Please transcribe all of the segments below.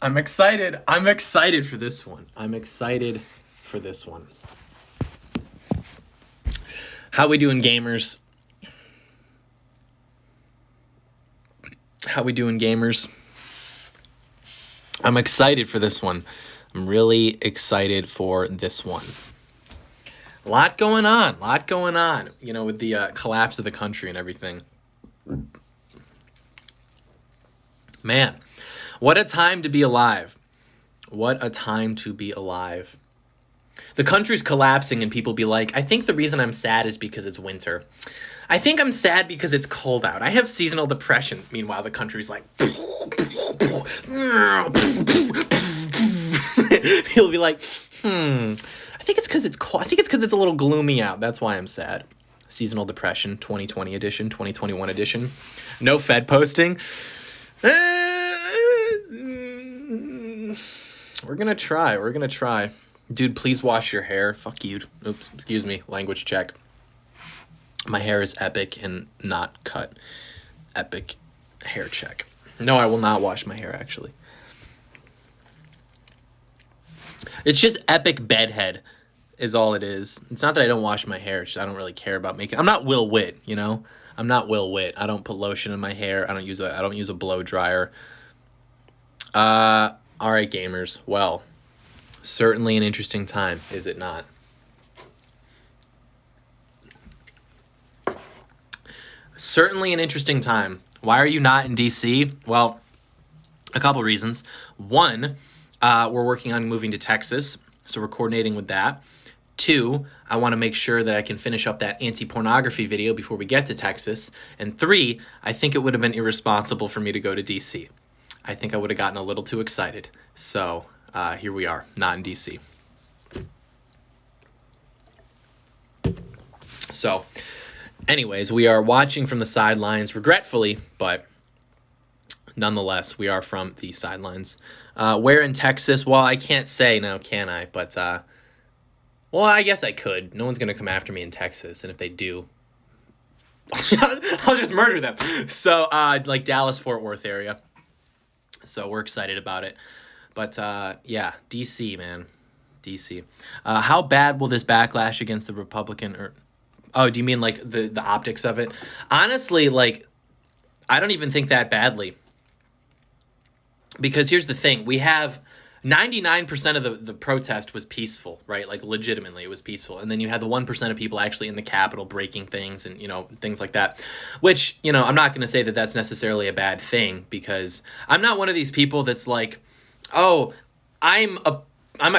I'm excited. I'm excited for this one. I'm excited for this one. How we doing, gamers? How we doing, gamers? I'm excited for this one. I'm really excited for this one. A lot going on, you know, with the collapse of the country and everything. Man, what a time to be alive. What a time to be alive. The country's collapsing and people be like, I think the reason I'm sad is because it's winter. I think I'm sad because it's cold out. I have seasonal depression. Meanwhile, the country's like... He'll be like, I think it's because it's cold. I think it's because it's a little gloomy out. That's why I'm sad. Seasonal depression, 2020 edition, 2021 edition. No Fed posting. We're gonna try. Dude, please wash your hair. Fuck you. Oops, excuse me. Language check. My hair is epic and not cut. Epic hair check. No, I will not wash my hair, actually. It's just epic bedhead is all it is. It's not that I don't wash my hair. It's just I don't really care about making... I'm not Will Witt, you know? I'm not Will Witt. I don't put lotion in my hair. I don't use a blow dryer. All right, gamers. Well, certainly an interesting time, is it not? Certainly an interesting time. Why are you not in DC? Well, a couple reasons. One, we're working on moving to Texas, so we're coordinating with that. Two, I want to make sure that I can finish up that anti-pornography video before we get to Texas. And three, I think it would have been irresponsible for me to go to DC. I think I would have gotten a little too excited. So here we are, not in DC. So anyways, we are watching from the sidelines, regretfully, but nonetheless, we are from the sidelines. Where in Texas? Well, I can't say now, can I? But, well, I guess I could. No one's going to come after me in Texas, and if they do, I'll just murder them. So, like Dallas-Fort Worth area. So we're excited about it. But, yeah, DC, man. DC. How bad will this backlash against the Republican... Oh, do you mean, like, the optics of it? Honestly, like, I don't even think that badly. Because here's the thing. We have 99% of the protest was peaceful, right? Like, legitimately, it was peaceful. And then you had the 1% of people actually in the Capitol breaking things and, you know, things like that. Which, you know, I'm not going to say that that's necessarily a bad thing, because I'm not one of these people that's like, oh, I'm a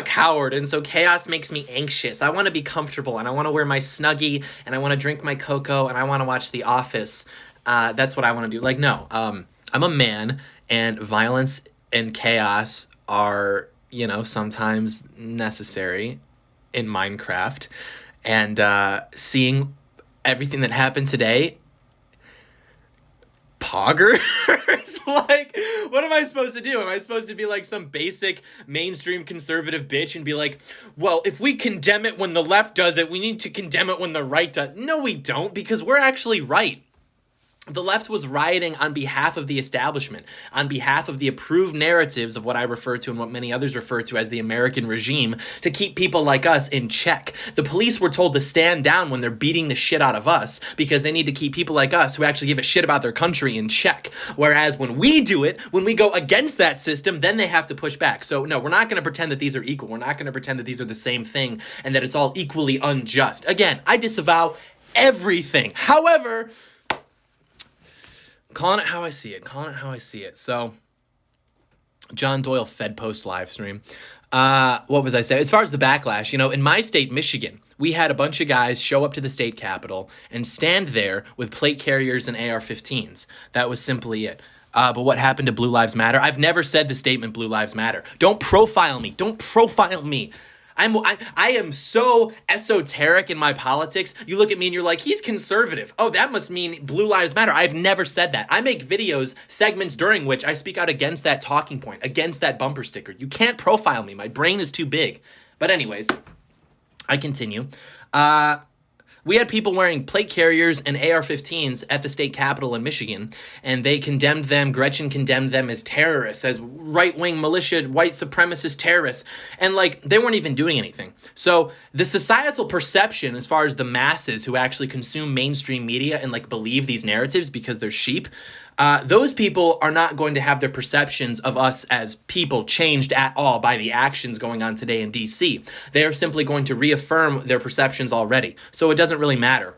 coward, and so chaos makes me anxious. I want to be comfortable, and I want to wear my Snuggie, and I want to drink my cocoa, and I want to watch The Office. That's what I want to do. Like, no, I'm a man, and violence and chaos are, you know, sometimes necessary in Minecraft. And seeing everything that happened today, poggers? Like, what am I supposed to do? Am I supposed to be like some basic mainstream conservative bitch and be like, well, if we condemn it when the left does it, we need to condemn it when the right does? No, we don't, because we're actually right. The left was rioting on behalf of the establishment, on behalf of the approved narratives of what I refer to and what many others refer to as the American regime, to keep people like us in check. The police were told to stand down when they're beating the shit out of us because they need to keep people like us who actually give a shit about their country in check. Whereas when we do it, when we go against that system, then they have to push back. So no, we're not going to pretend that these are equal. We're not going to pretend that these are the same thing and that it's all equally unjust. Again, I disavow everything. However... calling it how I see it. So, John Doyle Fed Post live stream. What was I saying? As far as the backlash, you know, in my state, Michigan, we had a bunch of guys show up to the state capitol and stand there with plate carriers and AR-15s. That was simply it. But what happened to Blue Lives Matter? I've never said the statement Blue Lives Matter. Don't profile me. I am so esoteric in my politics. You look at me and you're like, he's conservative. Oh, that must mean Blue Lives Matter. I've never said that. I make videos, segments during which I speak out against that talking point, against that bumper sticker. You can't profile me. My brain is too big. But anyways, I continue. We had people wearing plate carriers and AR-15s at the state capitol in Michigan, and they condemned them. Gretchen condemned them as terrorists, as right-wing militia, white supremacist terrorists, and like they weren't even doing anything. So the societal perception, as far as the masses who actually consume mainstream media and like believe these narratives because they're sheep, those people are not going to have their perceptions of us as people changed at all by the actions going on today in DC. They are simply going to reaffirm their perceptions already. So it doesn't really matter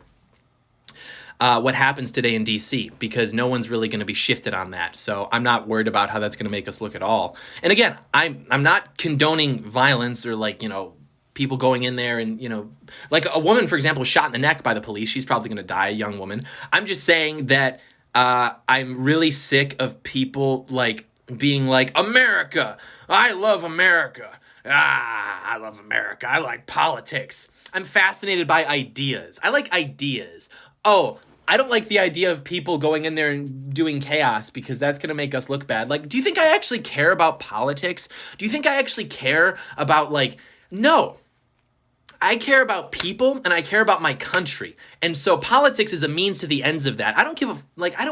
what happens today in DC, because no one's really going to be shifted on that. So I'm not worried about how that's going to make us look at all. And again, I'm not condoning violence or like, people going in there and, like a woman, for example, was shot in the neck by the police. She's probably going to die, a young woman. I'm just saying that I'm really sick of people like being like, America, I love America. I love America. I like politics. I'm fascinated by ideas. I like ideas. Oh, I don't like the idea of people going in there and doing chaos because that's going to make us look bad. Like, do you think I actually care about politics? Do you think I actually care about no. I care about people and I care about my country. And so politics is a means to the ends of that. I don't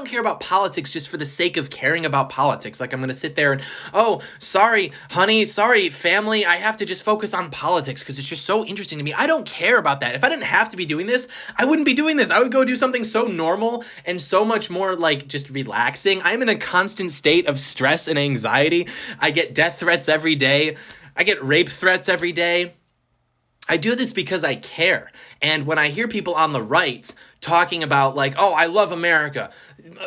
care about politics just for the sake of caring about politics. Like I'm going to sit there and, oh, sorry, honey, sorry, family, I have to just focus on politics because it's just so interesting to me. I don't care about that. If I didn't have to be doing this, I wouldn't be doing this. I would go do something so normal and so much more like just relaxing. I'm in a constant state of stress and anxiety. I get death threats every day. I get rape threats every day. I do this because I care. And when I hear people on the right talking about like, oh, I love America,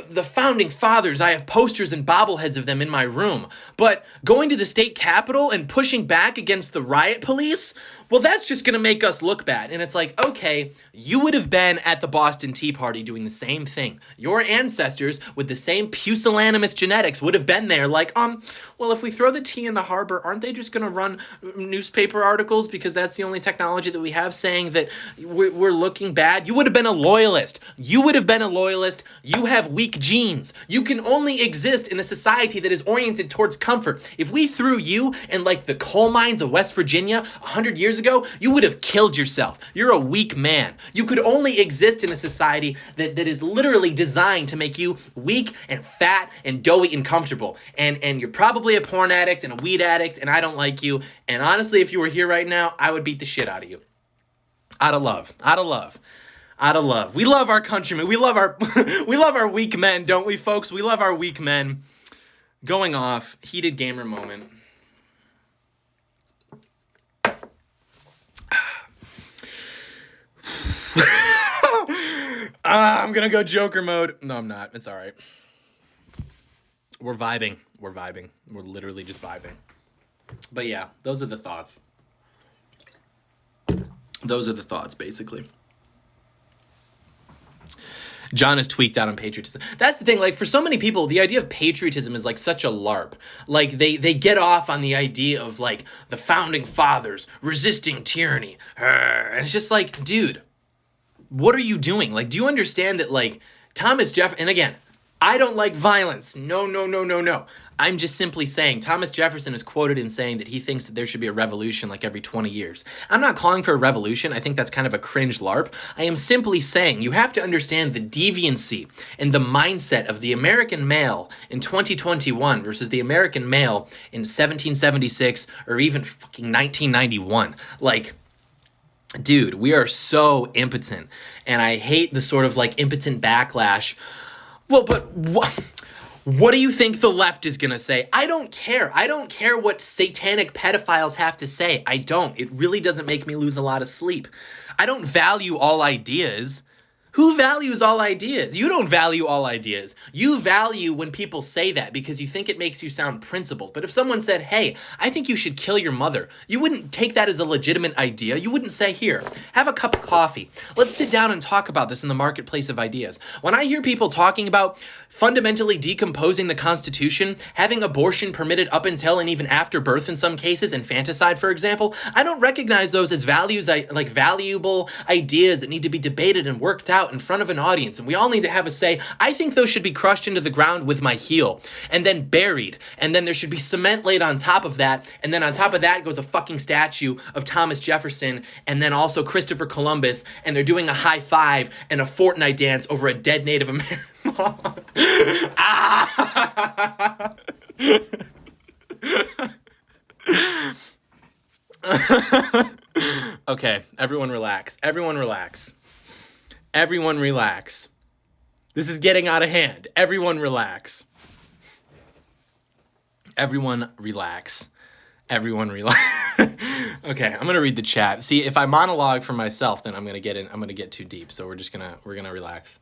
the founding fathers, I have posters and bobbleheads of them in my room, but going to the state capitol and pushing back against the riot police, well, that's just going to make us look bad. And it's like, okay, you would have been at the Boston Tea Party doing the same thing. Your ancestors with the same pusillanimous genetics would have been there like, well, if we throw the tea in the harbor, aren't they just going to run newspaper articles because that's the only technology that we have saying that we're looking bad? You would have been a loyalist. You would have been a loyalist. You have weak genes. You can only exist in a society that is oriented towards comfort. If we threw you in like the coal mines of West Virginia 100 years ago, you would have killed yourself. You're a weak man. You could only exist in a society that is literally designed to make you weak and fat and doughy and comfortable. And you're probably a porn addict and a weed addict, and I don't like you. And honestly, if you were here right now, I would beat the shit out of you. Out of love. Out of love. Out of love. We love our countrymen. We love our we love our weak men, don't we, folks? We love our weak men. Going off. Heated gamer moment. I'm gonna go Joker mode. No, I'm not. It's all right. We're vibing. We're vibing. We're literally just vibing. But yeah, those are the thoughts. Those are the thoughts, basically. John is tweaked out on patriotism. That's the thing, like, for so many people, the idea of patriotism is, like, such a LARP. Like, they get off on the idea of, like, the founding fathers resisting tyranny. And it's just like, dude, what are you doing? Like, do you understand that, like, Thomas Jefferson, and again, I don't like violence. No. I'm just simply saying Thomas Jefferson is quoted in saying that he thinks that there should be a revolution like every 20 years. I'm not calling for a revolution. I think that's kind of a cringe LARP. I am simply saying you have to understand the deviancy and the mindset of the American male in 2021 versus the American male in 1776 or even fucking 1991. Like, dude, we are so impotent. And I hate the sort of like impotent backlash. Well, but what do you think the left is going to say? I don't care. I don't care what satanic pedophiles have to say. I don't. It really doesn't make me lose a lot of sleep. I don't value all ideas. Who values all ideas? You don't value all ideas. You value when people say that because you think it makes you sound principled. But if someone said, hey, I think you should kill your mother, you wouldn't take that as a legitimate idea. You wouldn't say, here, have a cup of coffee. Let's sit down and talk about this in the marketplace of ideas. When I hear people talking about fundamentally decomposing the Constitution, having abortion permitted up until and even after birth in some cases, infanticide, for example, I don't recognize those as valuable ideas that need to be debated and worked out out in front of an audience and we all need to have a say, I think those should be crushed into the ground with my heel and then buried. And then there should be cement laid on top of that. And then on top of that goes a fucking statue of Thomas Jefferson and then also Christopher Columbus. And they're doing a high five and a Fortnite dance over a dead Native American. Ah! Okay, everyone relax. Everyone relax. Everyone relax. This is getting out of hand. Everyone relax. Everyone relax. Everyone relax. Okay, I'm gonna read the chat. See, if I monologue for myself, then I'm gonna get too deep. So we're gonna relax.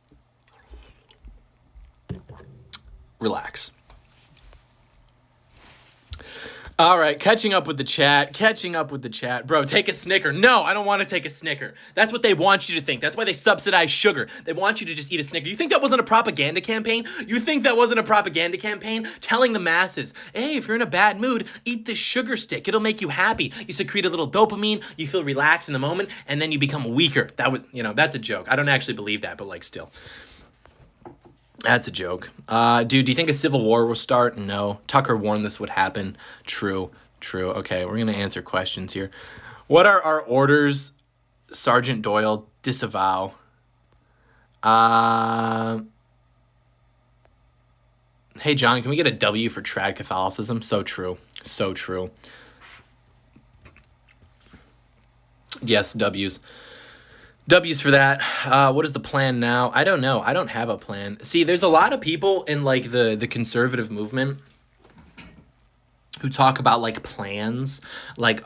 Relax. All right, catching up with the chat. Bro, take a Snicker. No, I don't want to take a Snicker. That's what they want you to think. That's why they subsidize sugar. They want you to just eat a Snicker. You think that wasn't a propaganda campaign? Telling the masses, hey, if you're in a bad mood, eat this sugar stick. It'll make you happy. You secrete a little dopamine, you feel relaxed in the moment, and then you become weaker. That's a joke. I don't actually believe that, but like still. That's a joke. Dude, do you think a civil war will start? No. Tucker warned this would happen. True. Okay, we're going to answer questions here. What are our orders? Sergeant Doyle, disavow. Hey, John, can we get a W for trad Catholicism? So true. Yes, W's. W's for that. What is the plan now? I don't know. I don't have a plan. See, there's a lot of people in like the conservative movement who talk about like plans, like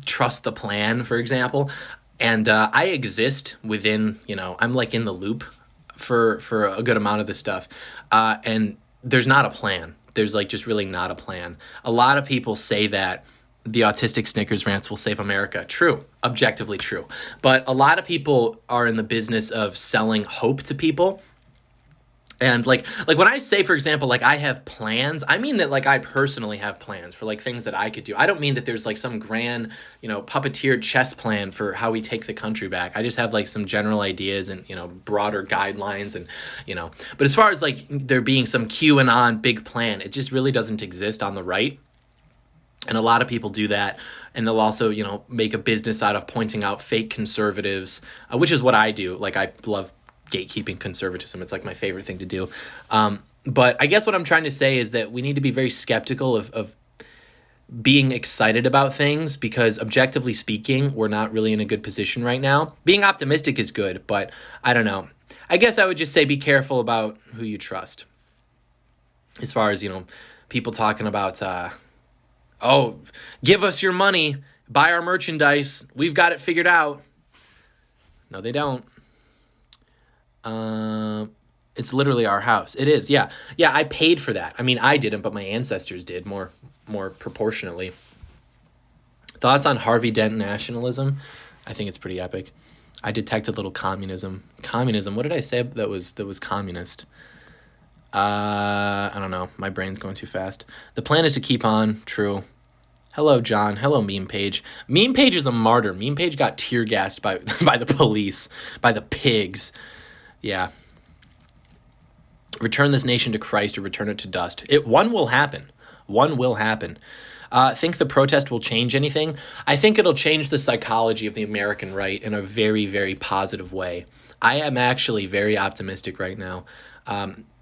trust the plan, for example. And I exist within, I'm like in the loop for a good amount of this stuff. And there's not a plan. There's like just really not a plan. A lot of people say that the autistic Snickers rants will save America. True. Objectively true. But a lot of people are in the business of selling hope to people. And like when I say, for example, like I have plans, I mean that like I personally have plans for like things that I could do. I don't mean that there's like some grand, puppeteered chess plan for how we take the country back. I just have like some general ideas and, broader guidelines and, but as far as like there being some QAnon big plan, it just really doesn't exist on the right. And a lot of people do that, and they'll also, make a business out of pointing out fake conservatives, which is what I do. Like, I love gatekeeping conservatism. It's like my favorite thing to do. But I guess what I'm trying to say is that we need to be very skeptical of being excited about things because, objectively speaking, we're not really in a good position right now. Being optimistic is good, but I don't know. I guess I would just say be careful about who you trust. As far as, people talking about... oh, give us your money, buy our merchandise, we've got it figured out. No, they don't. It's literally our house. It is, yeah. Yeah, I paid for that. I mean, I didn't, but my ancestors did more proportionately. Thoughts on Harvey Dent nationalism? I think it's pretty epic. I detect a little communism. Communism, what did I say that was communist? I don't know. My brain's going too fast. The plan is to keep on. True. Hello, John. Hello, Meme Page. Meme Page is a martyr. Meme Page got tear gassed by the police, by the pigs. Yeah. Return this nation to Christ or return it to dust. One will happen. Think the protest will change anything? I think it'll change the psychology of the American right in a very, very positive way. I am actually very optimistic right now.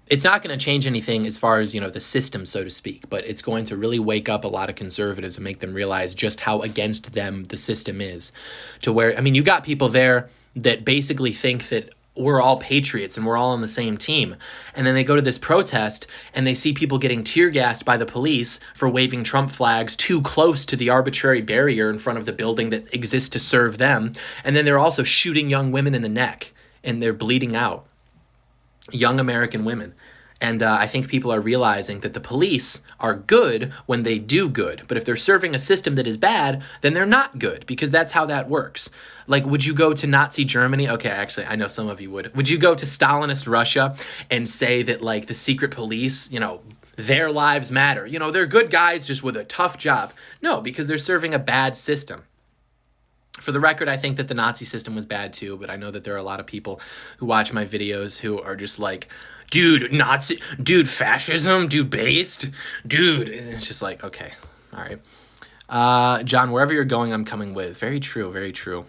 It's not going to change anything as far as, the system, so to speak, but it's going to really wake up a lot of conservatives and make them realize just how against them the system is. To where, you got people there that basically think that we're all patriots and we're all on the same team. And then they go to this protest and they see people getting tear gassed by the police for waving Trump flags too close to the arbitrary barrier in front of the building that exists to serve them. And then they're also shooting young women in the neck and they're bleeding out. Young American women. And I think people are realizing that the police are good when they do good. But if they're serving a system that is bad, then they're not good because that's how that works. Like, would you go to Nazi Germany? Okay, actually, I know some of you would. Would you go to Stalinist Russia and say that, like, the secret police, their lives matter? They're good guys just with a tough job. No, because they're serving a bad system. For the record, I think that the Nazi system was bad too, but I know that there are a lot of people who watch my videos who are just like, dude, Nazi, dude, fascism, dude, based, dude. And it's just like, okay, all right. John, wherever you're going, I'm coming with. Very true, very true.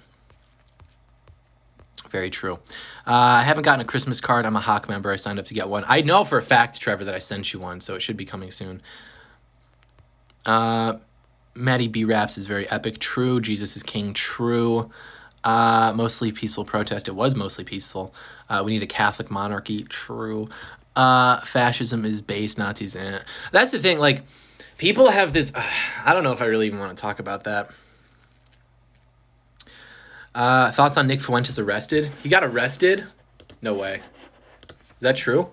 Very true. I haven't gotten a Christmas card. I'm a Hawk member. I signed up to get one. I know for a fact, Trevor, that I sent you one, so it should be coming soon. Maddie B. Raps is very epic. True. Jesus is King. True. Mostly peaceful protest. It was mostly peaceful. We need a Catholic monarchy. True. Fascism is base. Nazis. That's the thing. Like, people have this... I don't know if I really even want to talk about that. Thoughts on Nick Fuentes arrested? He got arrested? No way. Is that true?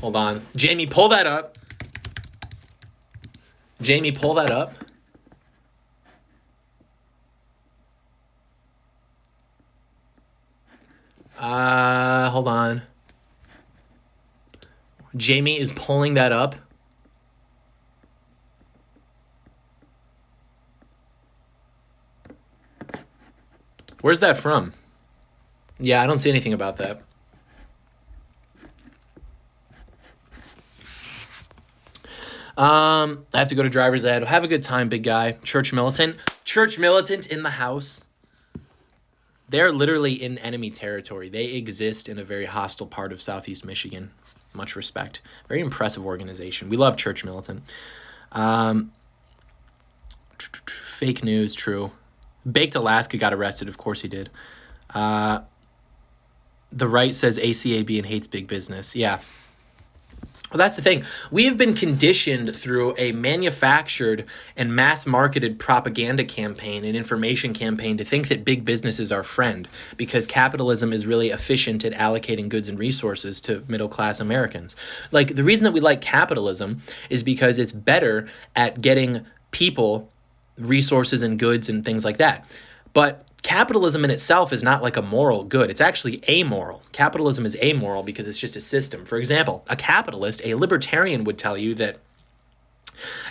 Hold on. Jamie, pull that up. Jamie, pull that up. Hold on. Jamie is pulling that up. Where's that from? Yeah, I don't see anything about that. I have to go to driver's ed. Have a good time, big guy. Church militant. Church militant in the house. They're literally in enemy territory. They exist in a very hostile part of Southeast Michigan. Much respect. Very impressive organization. We love Church militant. Fake news, true. Baked Alaska got arrested. Of course he did. The right says ACAB and hates big business. Yeah. Well, that's the thing. We have been conditioned through a manufactured and mass-marketed propaganda campaign and information campaign to think that big business is our friend because capitalism is really efficient at allocating goods and resources to middle-class Americans. Like, the reason that we like capitalism is because it's better at getting people resources and goods and things like that. But capitalism in itself is not like a moral good. It's actually amoral. Capitalism is amoral because it's just a system. For example, a capitalist, a libertarian would tell you that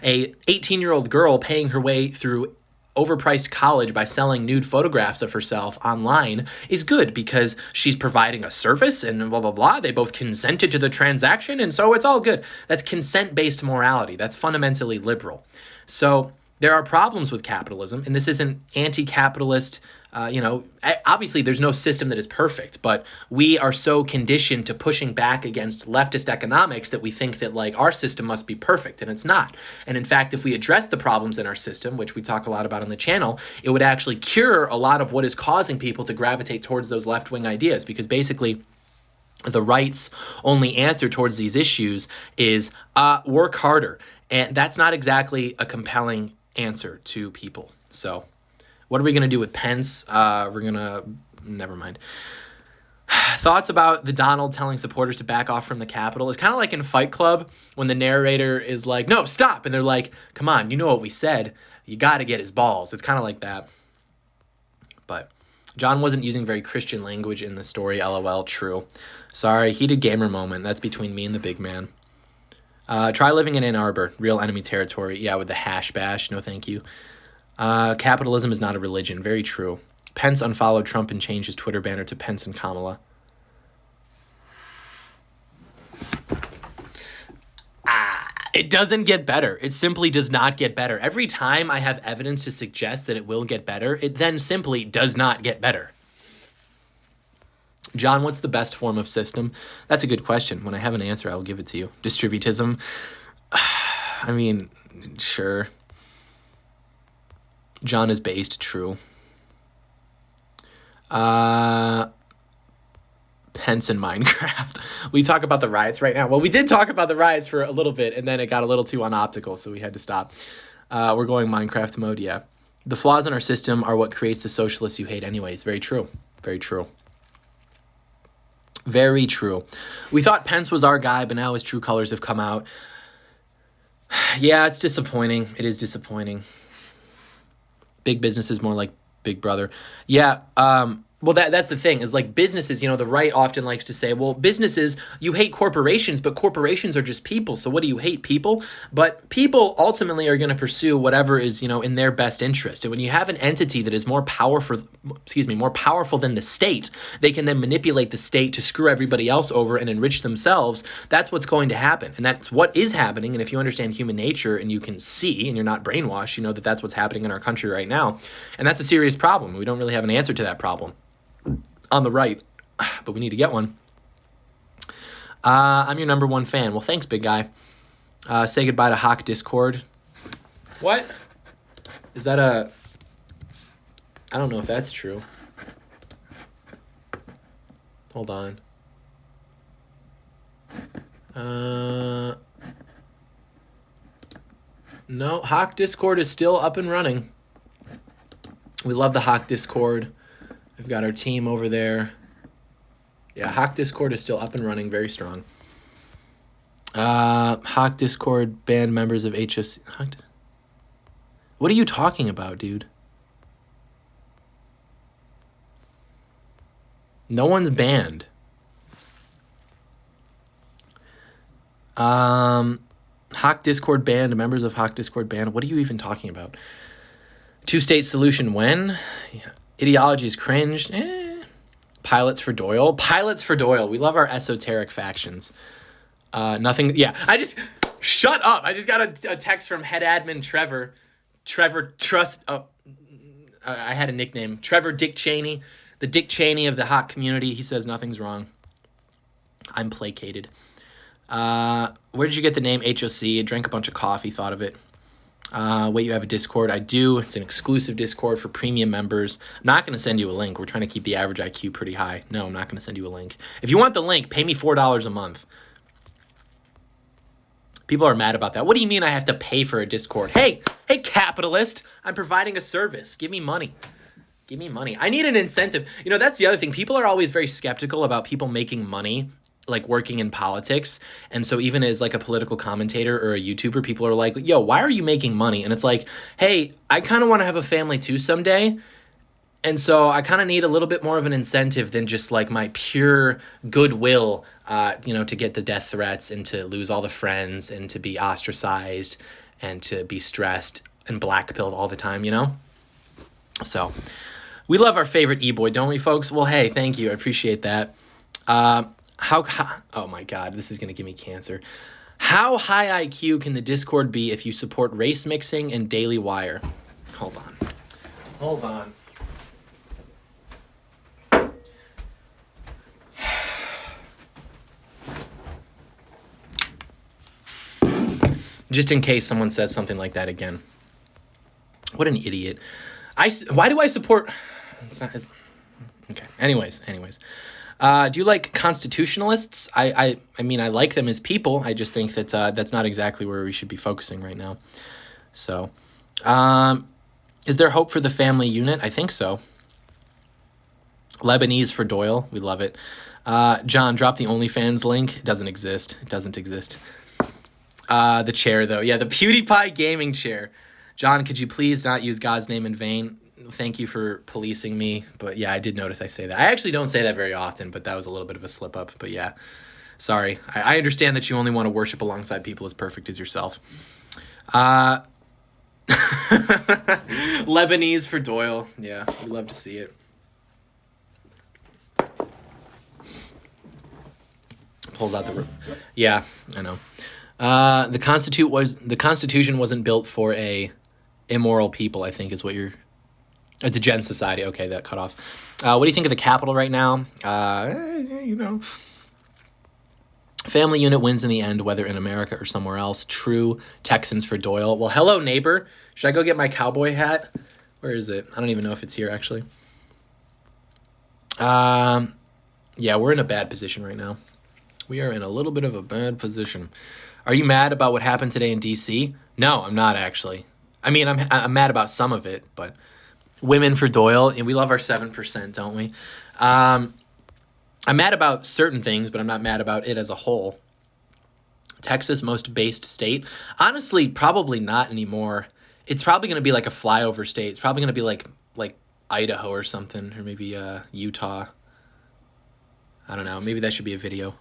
a 18-year-old girl paying her way through overpriced college by selling nude photographs of herself online is good because she's providing a service and blah, blah, blah. They both consented to the transaction, and so it's all good. That's consent-based morality. That's fundamentally liberal. So there are problems with capitalism, and this isn't anti-capitalist. Obviously there's no system that is perfect, but we are so conditioned to pushing back against leftist economics that we think that like our system must be perfect, and it's not. And in fact, if we address the problems in our system, which we talk a lot about on the channel, it would actually cure a lot of what is causing people to gravitate towards those left-wing ideas, because basically the right's only answer towards these issues is work harder. And that's not exactly a compelling answer to people. So what are we going to do with Pence? Never mind. Thoughts about the Donald telling supporters to back off from the Capitol? It's kind of like in Fight Club when the narrator is like, no, stop. And they're like, come on, you know what we said. You got to get his balls. It's kind of like that. But John wasn't using very Christian language in the story. LOL, true. Sorry, heated gamer moment. That's between me and the big man. Try living in Ann Arbor, real enemy territory. Yeah, with the hash bash. No, thank you. Capitalism is not a religion. Very true. Pence unfollowed Trump and changed his Twitter banner to Pence and Kamala. It doesn't get better. It simply does not get better. Every time I have evidence to suggest that it will get better, it then simply does not get better. John, what's the best form of system? That's a good question. When I have an answer, I will give it to you. Distributism? I mean, sure. John is based, true. Pence and Minecraft. We talk about the riots right now. Well, we did talk about the riots for a little bit, and then it got a little too unoptical, so we had to stop. We're going Minecraft mode, yeah. The flaws in our system are what creates the socialists you hate anyways. Very true. Very true. Very true. We thought Pence was our guy, but now his true colors have come out. Yeah, it's disappointing. It is disappointing. Big business is more like Big Brother. Yeah, Well, that's the thing is like businesses, the right often likes to say, well, businesses, you hate corporations, but corporations are just people. So what do you hate? People? But people ultimately are going to pursue whatever is, in their best interest. And when you have an entity that is more powerful than the state, they can then manipulate the state to screw everybody else over and enrich themselves. That's what's going to happen. And that's what is happening. And if you understand human nature and you can see and you're not brainwashed, you know that that's what's happening in our country right now. And that's a serious problem. We don't really have an answer to that problem on the right, but we need to get one. I'm your number one fan. Well, thanks, big guy. Say goodbye to Hawk Discord. What? Is that a... I don't know if that's true. Hold on. No, Hawk Discord is still up and running. We love the Hawk Discord. We've got our team over there. Yeah, Hawk Discord is still up and running, very strong. Hawk Discord banned members of HOC. What are you talking about, dude? No one's banned. Hawk Discord banned, members of Hawk Discord banned. What are you even talking about? Two-state solution when? Yeah. Ideology is cringe. Pilots for Doyle. Pilots for Doyle. We love our esoteric factions. Nothing. Yeah, shut up. I just got a text from head admin Trevor. Trevor Trust. Oh, I had a nickname. Trevor Dick Cheney. The Dick Cheney of the Hawk community. He says nothing's wrong. I'm placated. Where did you get the name HOC? I drank a bunch of coffee, thought of it. Wait, you have a Discord? I do. It's an exclusive Discord for premium members. I'm not going to send you a link. We're trying to keep the average IQ pretty high. No, I'm not going to send you a link. If you want the link, pay me $4 a month. People are mad about that. What do you mean I have to pay for a Discord? Hey, capitalist, I'm providing a service. Give me money. Give me money. I need an incentive. That's the other thing. People are always very skeptical about people making money, like working in politics. And so even as like a political commentator or a YouTuber, people are like, yo, why are you making money? And it's like, hey, I kind of want to have a family too someday. And so I kind of need a little bit more of an incentive than just like my pure goodwill, to get the death threats and to lose all the friends and to be ostracized and to be stressed and blackpilled all the time, So we love our favorite E-boy, don't we, folks? Well, hey, thank you. I appreciate that. Oh my God, this is going to give me cancer. How high IQ can the Discord be if you support race mixing and Daily Wire? Hold on. Just in case someone says something like that again. What an idiot. Why do I support... Okay, anyways. Do you like constitutionalists? I mean, I like them as people. I just think that that's not exactly where we should be focusing right now. So, is there hope for the family unit? I think so. Lebanese for Doyle. We love it. John, drop the OnlyFans link. It doesn't exist. The chair, though. Yeah, the PewDiePie gaming chair. John, could you please not use God's name in vain? Thank you for policing me. But yeah, I did notice I say that. I actually don't say that very often, but that was a little bit of a slip up. But yeah, sorry. I understand that you only want to worship alongside people as perfect as yourself. Lebanese for Doyle. Yeah, we love to see it. Pulls out the... Yeah, I know. The Constitution wasn't built for a immoral people, I think is what you're... It's a gen society. Okay, that cut off. What do you think of the Capitol right now? Family unit wins in the end, whether in America or somewhere else. True. Texans for Doyle. Well, hello, neighbor. Should I go get my cowboy hat? Where is it? I don't even know if it's here, actually. Yeah, we're in a bad position right now. We are in a little bit of a bad position. Are you mad about what happened today in D.C.? No, I'm not, actually. I mean, I'm mad about some of it, but... Women for Doyle, and we love our 7%, don't we? I'm mad about certain things, but I'm not mad about it as a whole. Texas, most based state? Honestly, probably not anymore. It's probably going to be like a flyover state. It's probably going to be like Idaho or something, or maybe Utah. I don't know. Maybe that should be a video.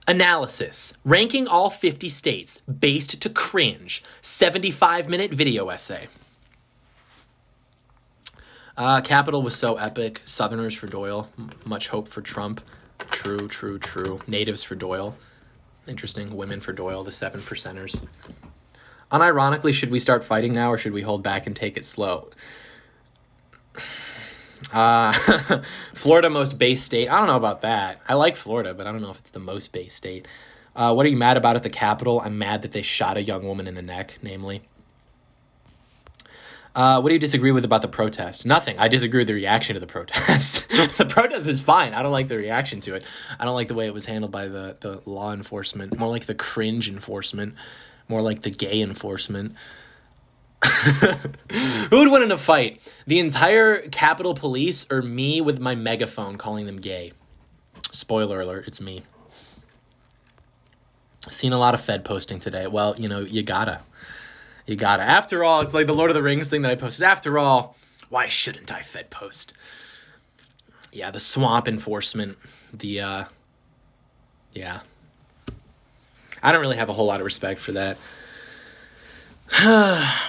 Analysis. Ranking all 50 states based to cringe. 75-minute video essay. Capitol was so epic. Southerners for Doyle. Much hope for Trump. True, true, true. Natives for Doyle. Interesting. Women for Doyle, the 7%ers. Unironically, should we start fighting now or should we hold back and take it slow? Florida most base state. I don't know about that. I like Florida, but I don't know if it's the most base state. What are you mad about at the Capitol? I'm mad that they shot a young woman in the neck, namely. What do you disagree with about the protest? Nothing. I disagree with the reaction to the protest. The protest is fine. I don't like the reaction to it. I don't like the way it was handled by the law enforcement. More like the cringe enforcement. More like the gay enforcement. Who would win in a fight? The entire Capitol Police or me with my megaphone calling them gay? Spoiler alert, it's me. Seen a lot of Fed posting today. Well, you know, you gotta. After all, it's like the Lord of the Rings thing that I posted. After all, why shouldn't I Fed post? Yeah, the swamp enforcement. Yeah. I don't really have a whole lot of respect for that.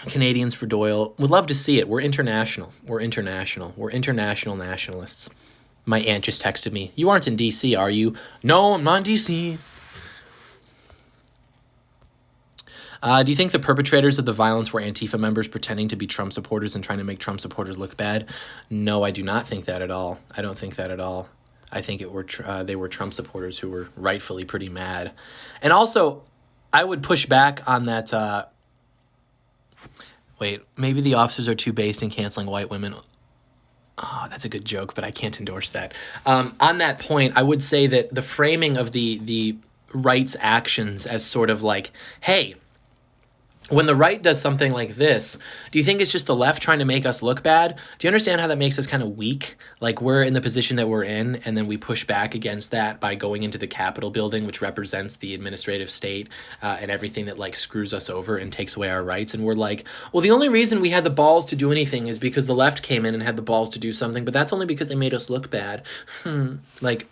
Canadians for Doyle. Would love to see it. We're international. We're international nationalists. My aunt just texted me. You aren't in D.C., are you? No, I'm not in D.C. Do you think the perpetrators of the violence were Antifa members pretending to be Trump supporters and trying to make Trump supporters look bad? No, I do not think that at all. I don't think that at all. I think they were Trump supporters who were rightfully pretty mad. And also, I would push back on that... Wait, maybe the officers are too based in canceling white women. Oh, that's a good joke, but I can't endorse that. On that point, I would say that the framing of the right's actions as sort of like, hey, when the right does something like this, do you think it's just the left trying to make us look bad? Do you understand how that makes us kind of weak? Like we're in the position that we're in, and then we push back against that by going into the Capitol building, which represents the administrative state and everything that like screws us over and takes away our rights. And we're like, well, the only reason we had the balls to do anything is because the left came in and had the balls to do something, but that's only because they made us look bad. Like,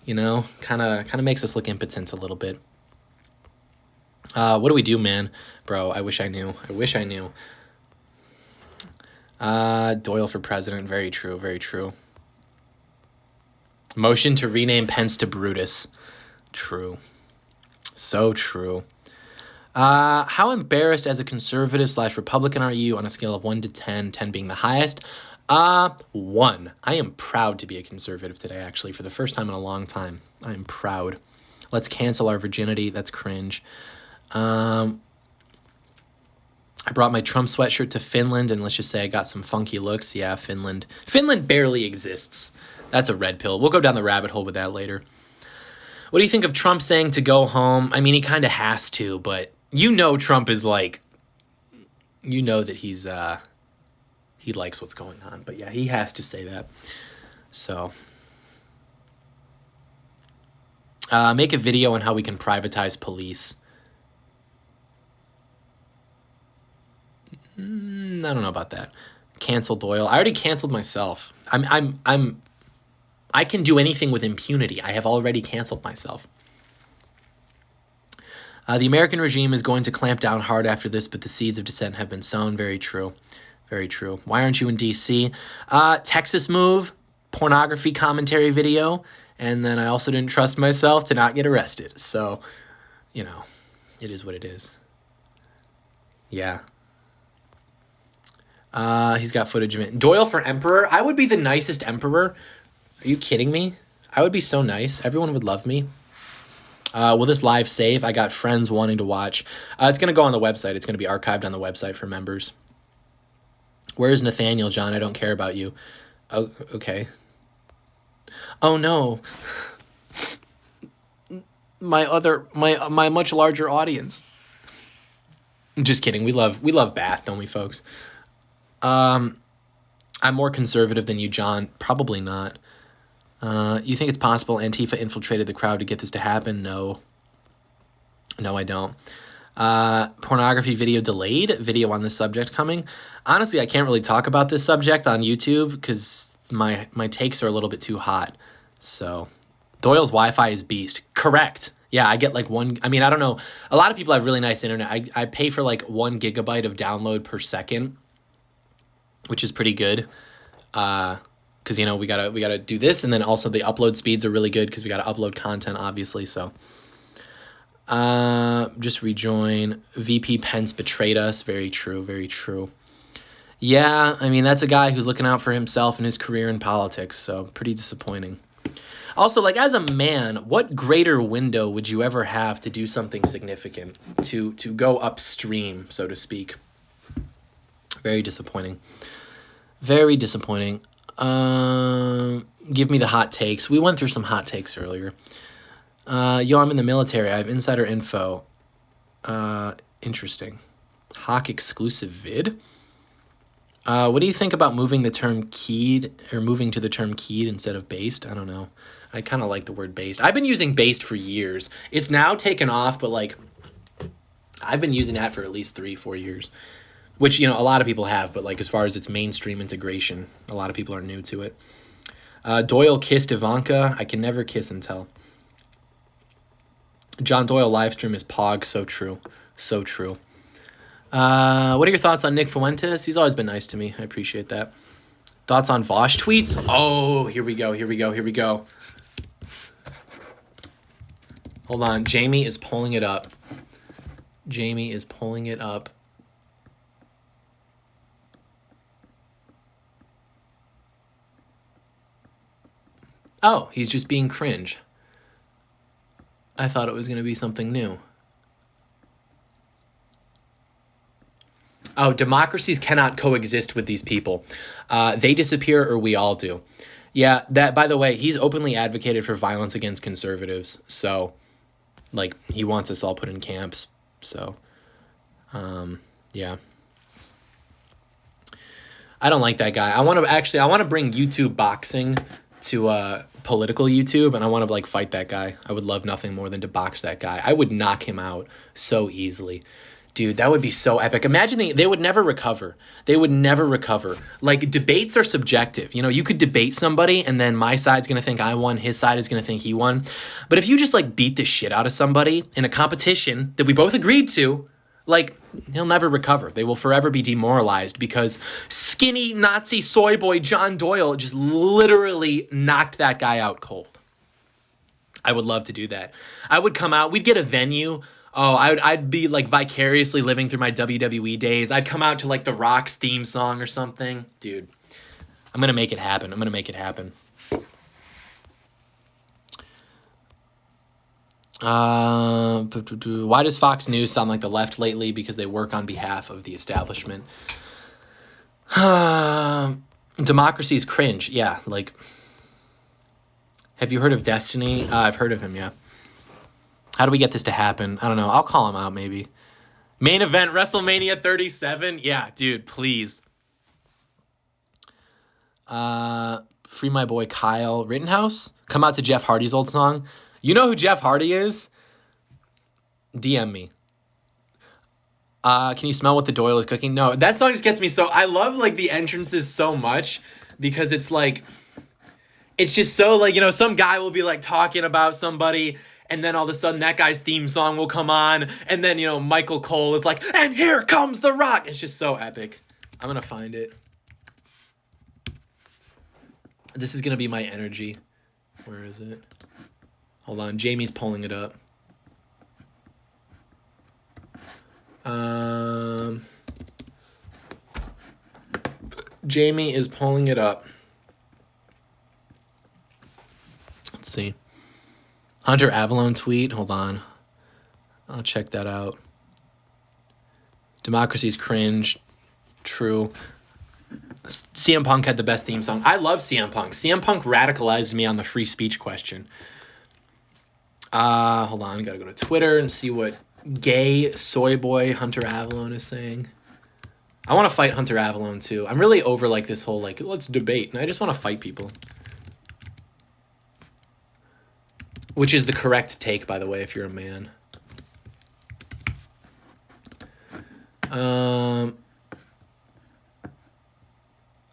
you know, kind of makes us look impotent a little bit. What do we do, man? Bro, I wish I knew. Doyle for president. Very true, very true. Motion to rename Pence to Brutus. True. So true. How embarrassed as a conservative / Republican are you on a scale of 1 to 10, 10 being the highest? 1. I am proud to be a conservative today, actually, for the first time in a long time. I am proud. Let's cancel our virginity. That's cringe. I brought my Trump sweatshirt to Finland, and let's just say I got some funky looks. Yeah, Finland. Finland barely exists. That's a red pill. We'll go down the rabbit hole with that later. What do you think of Trump saying to go home? I mean, he kind of has to, but you know Trump is like, you know that he's, he likes what's going on. But yeah, he has to say that. So, make a video on how we can privatize police. I don't know about that. Cancel Doyle. I already canceled myself. I can do anything with impunity. I have already canceled myself. The American regime is going to clamp down hard after this, but the seeds of dissent have been sown. Very true. Very true. Why aren't you in D.C.? Texas move, pornography commentary video, and then I also didn't trust myself to not get arrested. So, you know, it is what it is. Yeah. He's got footage of it. Doyle for emperor. I would be the nicest emperor. Are you kidding me? I would be so nice. Everyone would love me. Will this live save? I got friends wanting to watch. It's going to go on the website. It's going to be archived on the website for members. Where's Nathaniel, John? I don't care about you. Oh, okay. Oh, no. My much larger audience. Just kidding. We love Bath, don't we, folks? I'm more conservative than you, John. Probably not. You think it's possible Antifa infiltrated the crowd to get this to happen? No. No, I don't. Pornography video delayed. Video on this subject coming. Honestly, I can't really talk about this subject on YouTube because my takes are a little bit too hot. So, Doyle's Wi-Fi is beast. Correct. Yeah, I get like one. I mean, I don't know. A lot of people have really nice internet. I pay for like 1 gigabyte of download per second, which is pretty good. Because you know we gotta do this, and then also the upload speeds are really good because we gotta upload content, obviously. So, just rejoin. VP Pence betrayed us. Very true. Very true. Yeah, I mean that's a guy who's looking out for himself and his career in politics. So pretty disappointing. Also, like as a man, what greater window would you ever have to do something significant, to go upstream, so to speak? Very disappointing. Very disappointing. Give me the hot takes. We went through some hot takes earlier. Yo, I'm in the military. I have insider info. Interesting. Hawk exclusive vid? What do you think about moving the term keyed, or moving to the term keyed instead of based? I don't know. I kind of like the word based. I've been using based for years. It's now taken off, but like I've been using that for at least 3-4 years, which, you know, a lot of people have, but like as far as its mainstream integration, a lot of people are new to it. Doyle kissed Ivanka. I can never kiss and tell. John Doyle livestream is pog. So true. So true. What are your thoughts on Nick Fuentes? He's always been nice to me. I appreciate that. Thoughts on Vosh tweets? Oh, here we go. Here we go. Here we go. Hold on. Jamie is pulling it up. Jamie is pulling it up. Oh, he's just being cringe. I thought it was going to be something new. Oh, democracies cannot coexist with these people. They disappear or we all do. Yeah, that, by the way, he's openly advocated for violence against conservatives. So, like, he wants us all put in camps. So, yeah. I don't like that guy. I want to bring YouTube boxing to political YouTube, and I want to like fight that guy. I would love nothing more than to box that guy. I would knock him out so easily. Dude, that would be so epic. Imagine they would never recover. They would never recover. Like, debates are subjective. You know, you could debate somebody, and then my side's going to think I won, his side is going to think he won. But if you just, like, beat the shit out of somebody in a competition that we both agreed to, like, he'll never recover. They will forever be demoralized because skinny Nazi soy boy John Doyle just literally knocked that guy out cold. I would love to do that. I would come out. We'd get a venue. Oh, I'd be like vicariously living through my WWE days. I'd come out to like the Rock's theme song or something. Dude, I'm going to make it happen. I'm going to make it happen. Why does Fox News sound like the left lately? Because they work on behalf of the establishment. Democracy's cringe. Yeah, like, have you heard of Destiny? I've heard of him, yeah. How do we get this to happen? I don't know. I'll call him out, maybe. Main event, WrestleMania 37? Yeah, dude, please. Free my boy Kyle Rittenhouse. Come out to Jeff Hardy's old song. You know who Jeff Hardy is? DM me. Can you smell what the Doyle is cooking? No, that song just gets me so... I love, like, the entrances so much because it's, like... It's just so, like, you know, some guy will be, like, talking about somebody... And then all of a sudden that guy's theme song will come on. And then, you know, Michael Cole is like, and here comes The Rock. It's just so epic. I'm going to find it. This is going to be my energy. Where is it? Hold on. Jamie's pulling it up. Jamie is pulling it up. Let's see. Hunter Avalon tweet. Hold on. I'll check that out. Democracy's cringe. True. CM Punk had the best theme song. I love CM Punk. CM Punk radicalized me on the free speech question. Hold on. I gotta go to Twitter and see what gay soy boy Hunter Avalon is saying. I want to fight Hunter Avalon too. I'm really over like this whole like let's debate, and I just want to fight people. Which is the correct take, by the way, if you're a man.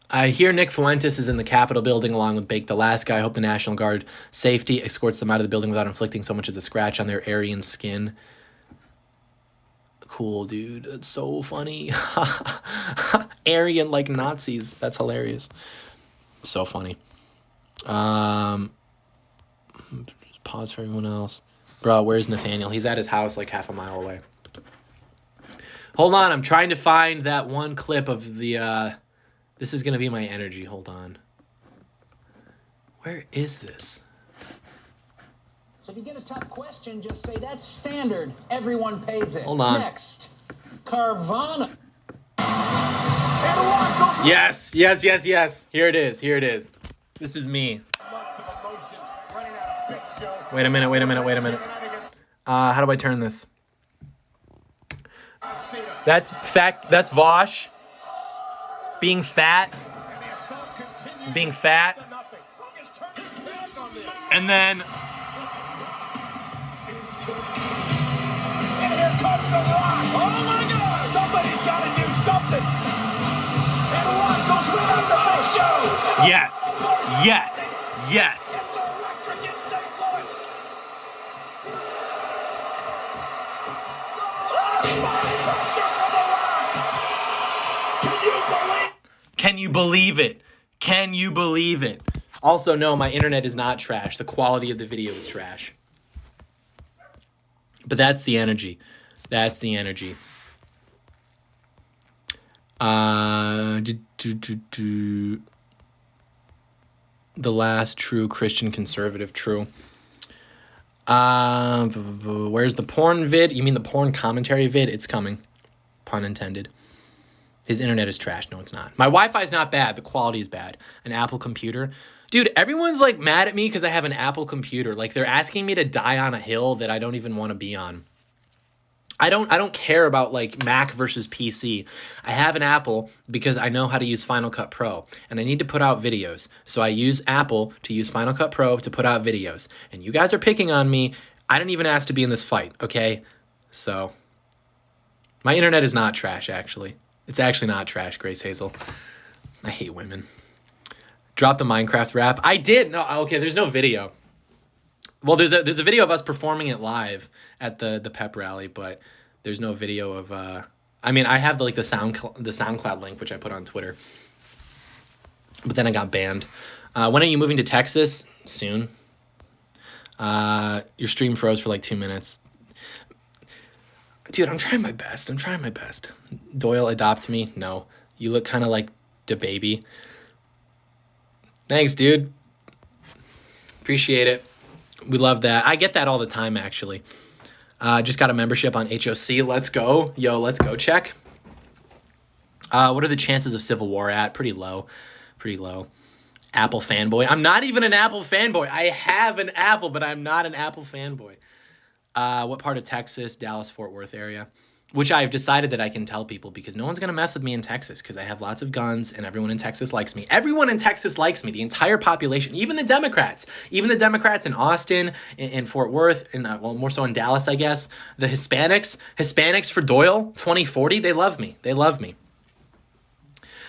I hear Nick Fuentes is in the Capitol building along with Bake the Last Guy. I hope the National Guard safety escorts them out of the building without inflicting so much as a scratch on their Aryan skin. Cool, dude. That's so funny. Aryan like Nazis. That's hilarious. So funny. Pause for everyone else. Bro, where's Nathaniel? He's at his house like half a mile away. Hold on, I'm trying to find that one clip of the, this is going to be my energy. Hold on. Where is this? So if you get a tough question, just say, that's standard. Everyone pays it. Hold on. Next, Carvana. Yes, yes, yes, yes. Here it is. Here it is. This is me. Wait a minute, wait a minute, wait a minute. How do I turn this? That's fat. That's Vosh. Being fat. Being fat. And then. And here comes The Rock. Oh my God! Somebody's got to do something. And The Rock goes without the Big Show. Yes. Yes. Yes. It's electric in St. Louis. Spine buster for The Rock. Can you believe? Can you believe it? Can you believe it? Also, no, my internet is not trash. The quality of the video is trash. But that's the energy. That's the energy. The last true Christian conservative, true. Where's the porn vid? You mean the porn commentary vid? It's coming. Pun intended. His internet is trash. No, it's not. My Wi-Fi is not bad. The quality is bad. An Apple computer. Dude, everyone's like mad at me because I have an Apple computer. Like they're asking me to die on a hill that I don't even want to be on. I don't care about like Mac versus PC. I have an Apple because I know how to use Final Cut Pro and I need to put out videos. So I use Apple to use Final Cut Pro to put out videos. And you guys are picking on me. I didn't even ask to be in this fight, okay? So my internet is not trash, actually. It's actually not trash, Grace Hazel. I hate women. Drop the Minecraft rap. I did. No, okay, there's no video. Well, there's a video of us performing it live at the pep rally, but there's no video of I mean, I have the SoundCloud link which I put on Twitter. But then I got banned. When are you moving to Texas? Soon. Your stream froze for like 2 minutes. Dude, I'm trying my best. I'm trying my best. Doyle, adopt me? No. You look kind of like DaBaby. Thanks, dude. Appreciate it. We love that. I get that all the time, actually. Just got a membership on HOC. Let's go. Yo, let's go. Check. What are the chances of civil war at? Pretty low. Pretty low. Apple fanboy. I'm not even an Apple fanboy. I have an Apple, but I'm not an Apple fanboy. What part of Texas? Dallas, Fort Worth area. Which I've decided that I can tell people because no one's going to mess with me in Texas because I have lots of guns and everyone in Texas likes me. Everyone in Texas likes me. The entire population, even the Democrats. Even the Democrats in Austin, in Fort Worth, and well, more so in Dallas, I guess. The Hispanics for Doyle, 2040, they love me. They love me.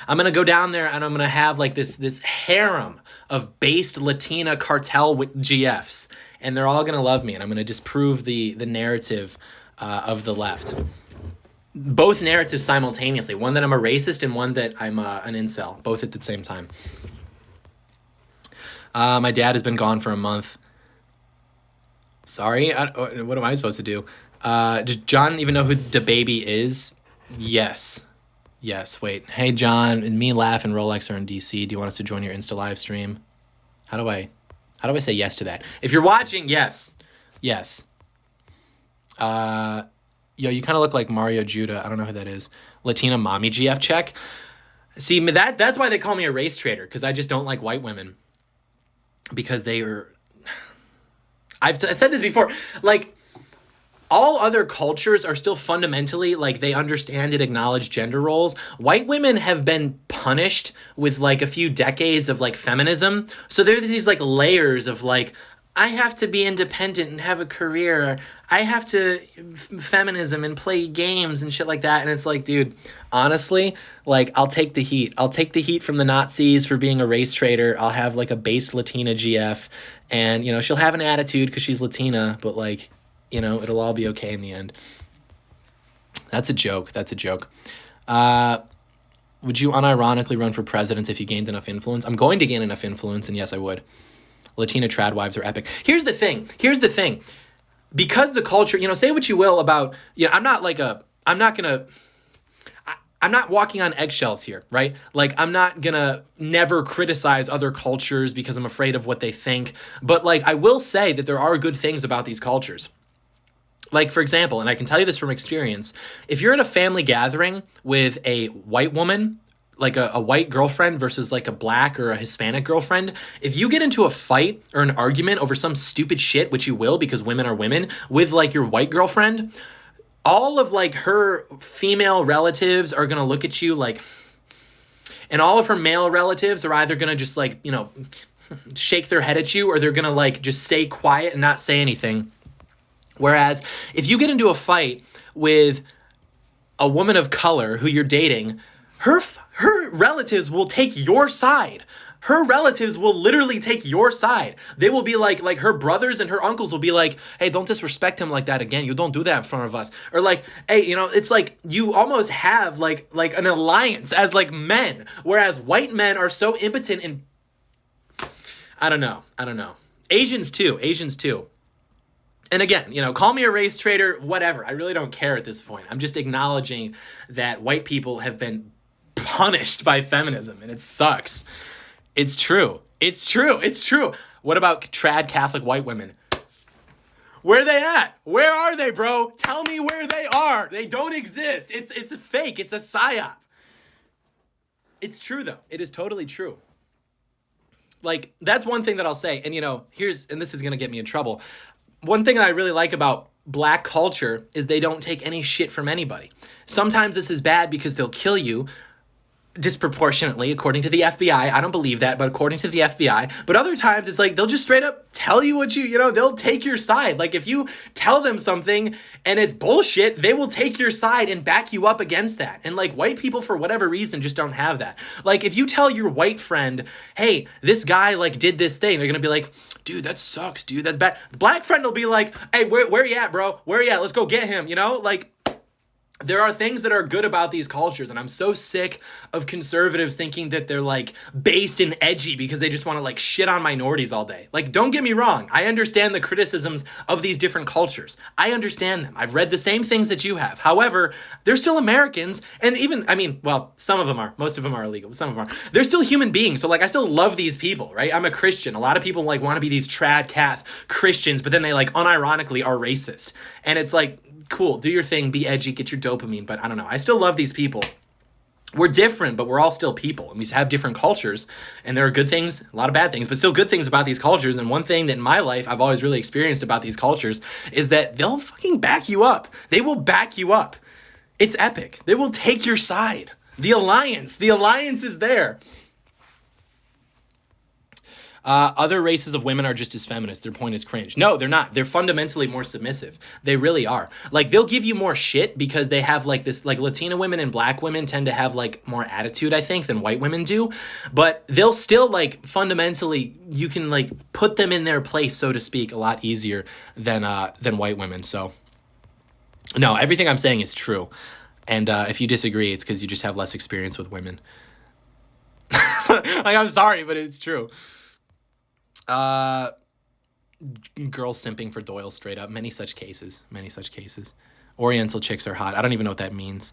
I'm going to go down there and I'm going to have like this harem of based Latina cartel with GFs. And they're all going to love me. And I'm going to disprove the narrative of the left. Both narratives simultaneously. One that I'm a racist and one that I'm an incel. Both at the same time. My dad has been gone for a month. Sorry? What am I supposed to do? Does John even know who DaBaby is? Yes. Yes, wait. Hey, John, and me, Laugh, and Rolex are in DC. Do you want us to join your Insta live stream? How do I say yes to that? If you're watching, yes. Yes. Yo, you kind of look like Mario Judah. I don't know who that is. Latina mommy GF check. See, that's why they call me a race traitor, because I just don't like white women. Because they are... I've said this before. Like, all other cultures are still fundamentally, like, they understand and acknowledge gender roles. White women have been punished with, like, a few decades of, like, feminism. So there's these, like, layers of, like, I have to be independent and have a career. I have to feminism and play games and shit like that. And it's like, dude, honestly, like, I'll take the heat. I'll take the heat from the Nazis for being a race traitor. I'll have like a base Latina GF, and, you know, she'll have an attitude because she's Latina, but like, you know, it'll all be okay in the end. That's a joke. That's a joke. Would you unironically run for president if you gained enough influence? I'm going to gain enough influence, and yes, I would. Latina trad wives are epic. Here's the thing. Because the culture, you know, say what you will about, you know, I'm not walking on eggshells here, right? Like, I'm not gonna never criticize other cultures because I'm afraid of what they think. But like, I will say that there are good things about these cultures. Like, for example, and I can tell you this from experience, if you're at a family gathering with a white woman, like a white girlfriend versus like a black or a Hispanic girlfriend, if you get into a fight or an argument over some stupid shit, which you will because women are women, with like your white girlfriend, all of like her female relatives are going to look at you like, and all of her male relatives are either going to just like, you know, shake their head at you, or they're going to like just stay quiet and not say anything. Whereas if you get into a fight with a woman of color who you're dating, her relatives will take your side. Her relatives will literally take your side. They will be like her brothers and her uncles will be like, hey, don't disrespect him like that again. You don't do that in front of us. Or like, hey, you know, it's like you almost have like an alliance as like men, whereas white men are so impotent and I don't know. Asians too. And again, you know, call me a race traitor, whatever. I really don't care at this point. I'm just acknowledging that white people have been punished by feminism, and it sucks. It's true. What about trad Catholic white women? Where are they at? Where are they, bro? Tell me where they are. They don't exist. It's a fake. It's a psyop. It's true, though. It is totally true. Like, that's one thing that I'll say. And, you know, and this is going to get me in trouble. One thing that I really like about black culture is they don't take any shit from anybody. Sometimes this is bad because they'll kill you disproportionately, according to the FBI. I don't believe that, but according to the FBI. But other times it's like they'll just straight up tell you what you know, they'll take your side. Like, if you tell them something and it's bullshit, they will take your side and back you up against that. And like, white people, for whatever reason, just don't have that. Like, if you tell your white friend, hey, this guy like did this thing, they're gonna be like, dude, that sucks, dude, that's bad. Black friend will be like, hey, where you at, bro? Where you at? Let's go get him, you know? Like, there are things that are good about these cultures, and I'm so sick of conservatives thinking that they're like based and edgy because they just want to like shit on minorities all day. Like, don't get me wrong. I understand the criticisms of these different cultures. I understand them. I've read the same things that you have. However, they're still Americans, and even, I mean, well, some of them are. Most of them are illegal, but some of them are. They're still human beings, so like, I still love these people, right? I'm a Christian. A lot of people like want to be these trad Cath Christians, but then they like unironically are racist. And it's like, cool, do your thing, be edgy, get your dopamine, but I don't know. I still love these people. We're different, but we're all still people, and we have different cultures, and there are good things, a lot of bad things, but still good things about these cultures. And one thing that in my life I've always really experienced about these cultures is that they'll fucking back you up. They will back you up. It's epic. They will take your side. The alliance is there. Other races of women are just as feminist. Their point is cringe. No, they're not. They're fundamentally more submissive. They really are. Like, they'll give you more shit because they have like this, like Latina women and black women tend to have like more attitude, I think, than white women do. But they'll still like fundamentally, you can like put them in their place, so to speak, a lot easier than white women. So no, everything I'm saying is true. And if you disagree, it's because you just have less experience with women. Like, I'm sorry, but it's true. Girls simping for Doyle straight up. Many such cases. Oriental chicks are hot. I don't even know what that means.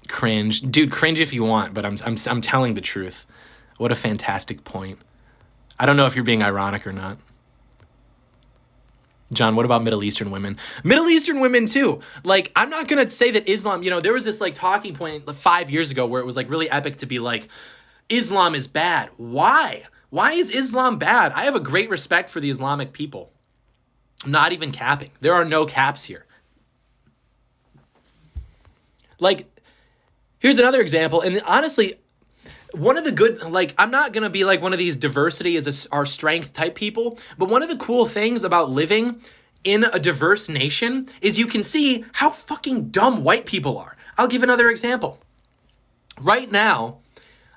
Cringe. Dude, cringe if you want, but I'm telling the truth. What a fantastic point. I don't know if you're being ironic or not. John, what about Middle Eastern women? Middle Eastern women too. Like, I'm not going to say that Islam, you know, there was this like talking point 5 years ago where it was like really epic to be like, Islam is bad. Why? Why is Islam bad? I have a great respect for the Islamic people. I'm not even capping. There are no caps here. Like, here's another example. And honestly, one of the good, like, I'm not going to be like one of these diversity is our strength type people, but one of the cool things about living in a diverse nation is you can see how fucking dumb white people are. I'll give another example. Right now,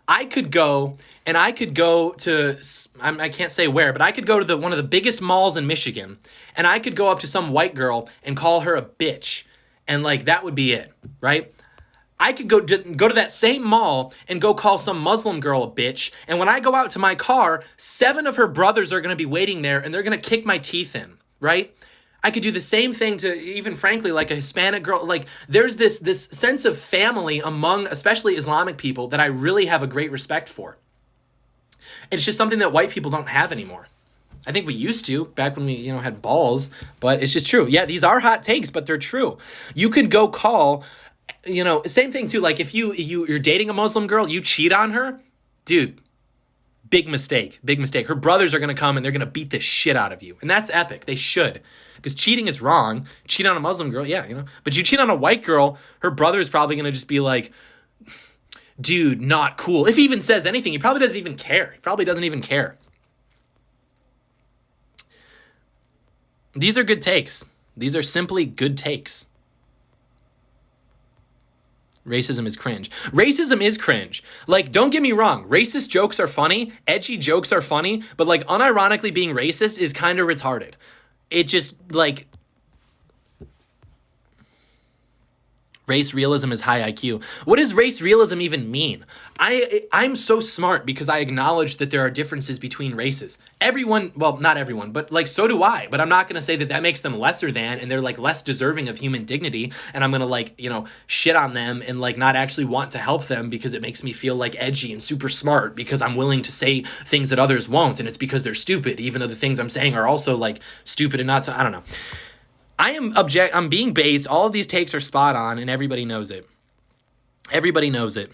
I could go to, I can't say where, but I could go to one of the biggest malls in Michigan, and I could go up to some white girl and call her a bitch, and like that would be it, right? I could go to that same mall and go call some Muslim girl a bitch, and when I go out to my car, 7 of her brothers are going to be waiting there, and they're going to kick my teeth in, right? I could do the same thing to even frankly like a Hispanic girl. Like there's this sense of family among especially Islamic people that I really have a great respect for. It's just something that white people don't have anymore. I think we used to back when we, had balls, but it's just true. Yeah, these are hot takes, but they're true. You could go call, same thing too. Like if you're dating a Muslim girl, you cheat on her, dude, big mistake. Her brothers are going to come and they're going to beat the shit out of you. And that's epic. They should. Because cheating is wrong. Cheat on a Muslim girl, yeah, But you cheat on a white girl, her brother's probably going to just be like, dude, not cool. If he even says anything, he probably doesn't even care. These are good takes. These are simply good takes. Racism is cringe. Racism is cringe. Like, don't get me wrong. Racist jokes are funny. Edgy jokes are funny. But, like, unironically being racist is kind of retarded. It just, like... Race realism is high IQ. What does race realism even mean? I'm so smart because I acknowledge that there are differences between races. Everyone, well, not everyone, but like so do I. But I'm not going to say that that makes them lesser than and they're like less deserving of human dignity. And I'm going to like, shit on them and like not actually want to help them because it makes me feel like edgy and super smart because I'm willing to say things that others won't. And it's because they're stupid, even though the things I'm saying are also like stupid and not so, I don't know. I'm being based. All of these takes are spot on and everybody knows it. Everybody knows it.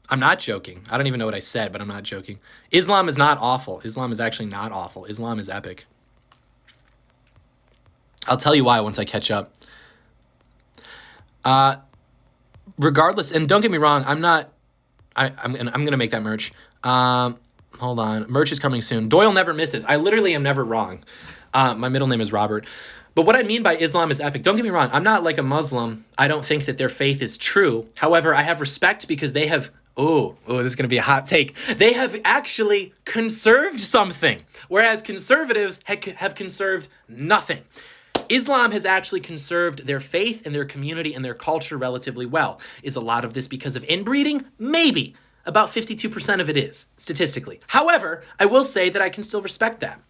I'm not joking. I don't even know what I said, but I'm not joking. Islam is not awful. Islam is actually not awful. Islam is epic. I'll tell you why once I catch up. Regardless, and don't get me wrong, I'm gonna make that merch. Hold on. Merch is coming soon. Doyle never misses. I literally am never wrong. My middle name is Robert. But what I mean by Islam is epic, don't get me wrong, I'm not like a Muslim. I don't think that their faith is true. However, I have respect because they have, this is going to be a hot take. They have actually conserved something, whereas conservatives have conserved nothing. Islam has actually conserved their faith and their community and their culture relatively well. Is a lot of this because of inbreeding? Maybe. About 52% of it is, statistically. However, I will say that I can still respect that.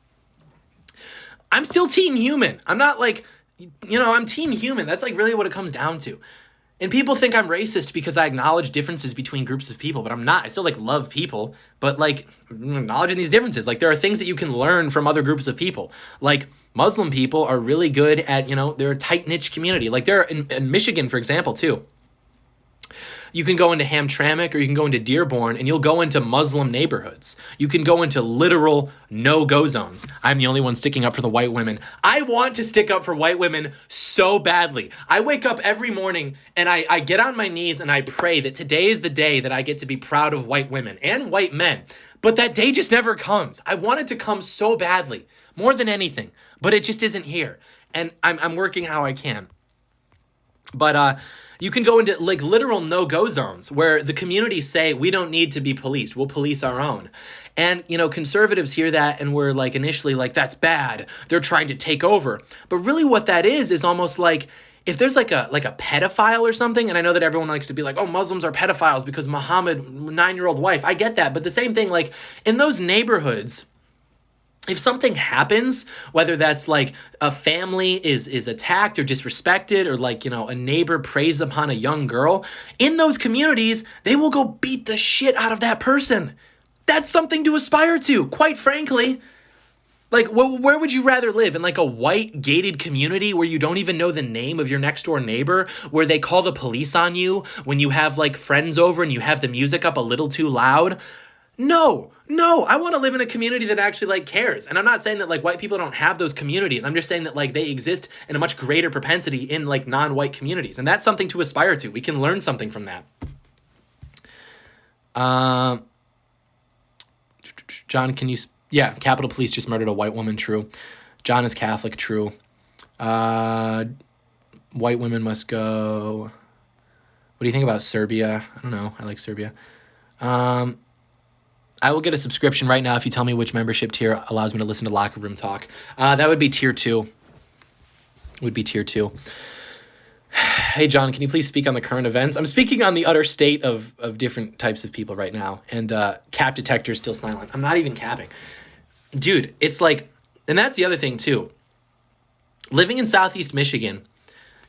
I'm still team human. I'm not like, I'm team human. That's like really what it comes down to. And people think I'm racist because I acknowledge differences between groups of people, but I'm not. I still like love people, but like acknowledging these differences. Like there are things that you can learn from other groups of people. Like Muslim people are really good at, they're a tight niche community. Like they're in Michigan, for example, too. You can go into Hamtramck or you can go into Dearborn and you'll go into Muslim neighborhoods. You can go into literal no-go zones. I'm the only one sticking up for the white women. I want to stick up for white women so badly. I wake up every morning and I get on my knees and I pray that today is the day that I get to be proud of white women and white men. But that day just never comes. I want it to come so badly, more than anything, but it just isn't here. And I'm working how I can. But you can go into like literal no-go zones where the communities say, we don't need to be policed. We'll police our own. And, conservatives hear that and we're like initially like, that's bad. They're trying to take over. But really what that is almost like if there's like a pedophile or something, and I know that everyone likes to be like, oh, Muslims are pedophiles because Muhammad, 9-year-old wife. I get that. But the same thing, like in those neighborhoods, if something happens, whether that's like a family is attacked or disrespected or like, a neighbor preys upon a young girl, in those communities, they will go beat the shit out of that person. That's something to aspire to, quite frankly. Like, where would you rather live? In like a white gated community where you don't even know the name of your next door neighbor, where they call the police on you when you have like friends over and you have the music up a little too loud? No, I want to live in a community that actually like cares. And I'm not saying that like white people don't have those communities. I'm just saying that like they exist in a much greater propensity in like non-white communities. And that's something to aspire to. We can learn something from that. Um, John, can you? Yeah, Capitol Police just murdered a white woman. True. John is Catholic. True. White women must go. What do you think about Serbia? I don't know. I like Serbia. I will get a subscription right now if you tell me which membership tier allows me to listen to Locker Room Talk. That would be tier 2. Would be tier 2. Hey, John, can you please speak on the current events? I'm speaking on the utter state of different types of people right now. And cap detector is still silent. I'm not even capping. Dude, it's like, and that's the other thing too. Living in Southeast Michigan,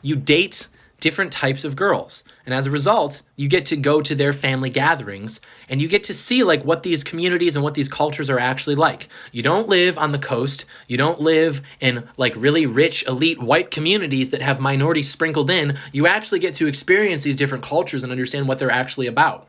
you date different types of girls. And as a result, you get to go to their family gatherings and you get to see like what these communities and what these cultures are actually like. You don't live on the coast. You don't live in like really rich, elite white communities that have minorities sprinkled in. You actually get to experience these different cultures and understand what they're actually about.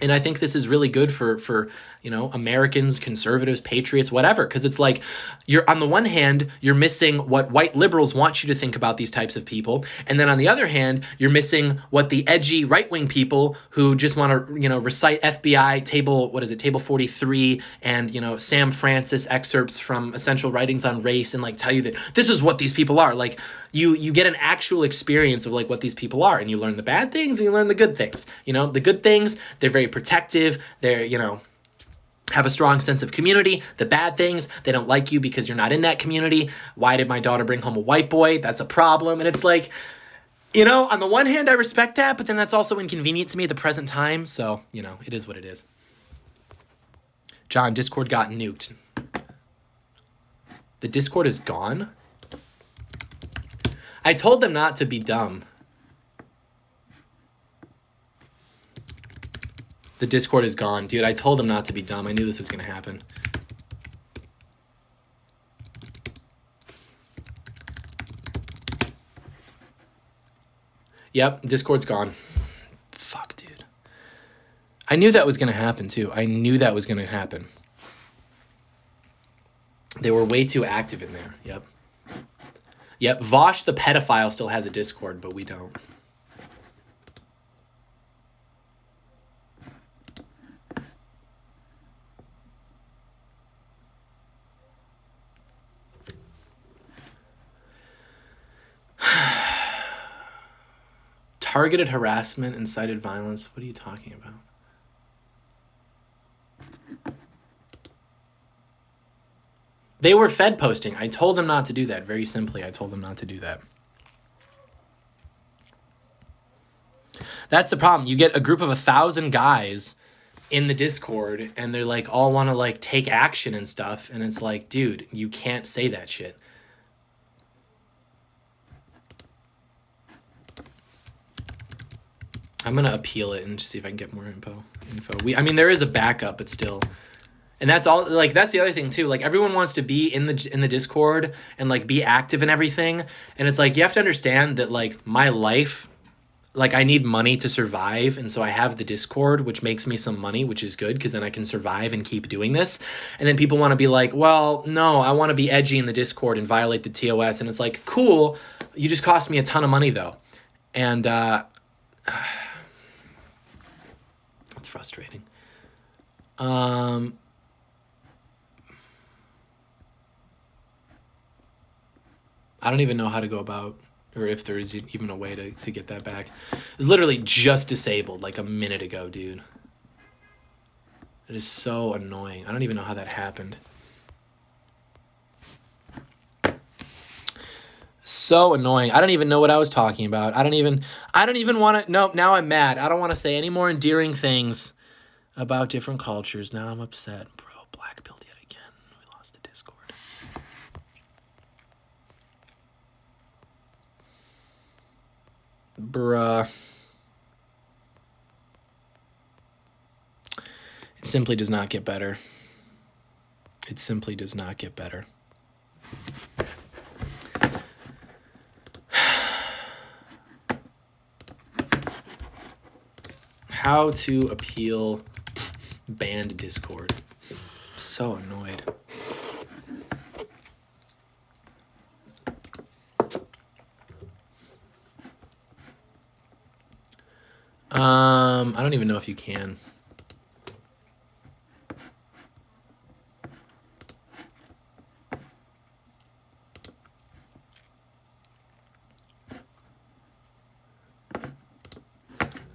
And I think this is really good for you know, Americans, conservatives, patriots, whatever, because it's like you're on the one hand, you're missing what white liberals want you to think about these types of people. And then on the other hand, you're missing what the edgy right-wing people who just want to, you know, recite FBI table 43 and, you know, Sam Francis excerpts from Essential Writings on Race and like tell you that this is what these people are. Like you get an actual experience of like what these people are, and you learn the bad things and you learn the good things. You know, the good things, they're very protective. They're, you know, have a strong sense of community. The bad things, they don't like you because you're not in that community. Why did my daughter bring home a white boy? That's a problem. And it's like, you know, on the one hand, I respect that, but then that's also inconvenient to me at the present time. So, you know, it is what it is. John, Discord got nuked. The Discord is gone? I told them not to be dumb. The Discord is gone. Dude, I told them not to be dumb. I knew this was going to happen. Yep, Discord's gone. Fuck, dude. I knew that was going to happen, too. I knew that was going to happen. They were way too active in there. Yep. Yep, Vosh the pedophile still has a Discord, but we don't. Targeted harassment, incited violence. What are you talking about? They were Fed posting. I told them not to do that. Very simply, I told them not to do that. That's the problem. You get a group of 1,000 guys in the Discord, and they're like all want to like take action and stuff. And it's like, dude, you can't say that shit. I'm gonna appeal it and just see if I can get more info. I mean, there is a backup, but still. And that's all. Like, that's the other thing too. Like, everyone wants to be in the Discord and like be active and everything. And it's like you have to understand that like my life, like I need money to survive, and so I have the Discord, which makes me some money, which is good because then I can survive and keep doing this. And then people want to be like, well, no, I want to be edgy in the Discord and violate the TOS. And it's like, cool, you just cost me a ton of money though, and it's frustrating. I don't even know how to go about, or if there is even a way to get that back. It's literally just disabled like a minute ago, dude. It is so annoying. I don't even know how that happened. So annoying. I don't even know what I was talking about. I don't even want to. No, now I'm mad. I don't want to say any more endearing things about different cultures. Now I'm upset. Bro, black pilled yet again. We lost the Discord. Bruh. It simply does not get better. It simply does not get better. How to appeal banned Discord. So annoyed. I don't even know if you can.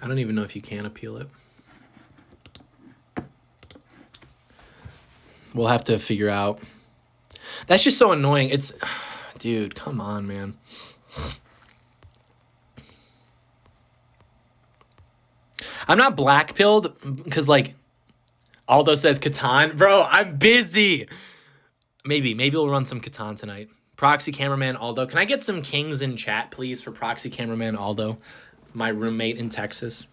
I don't even know if you can appeal it. We'll have to figure out. That's just so annoying. It's, dude, come on, man. I'm not black-pilled because, like, Aldo says Catan. Bro, I'm busy. Maybe we'll run some Catan tonight. Proxy cameraman Aldo. Can I get some kings in chat, please, for proxy cameraman Aldo? My roommate in Texas.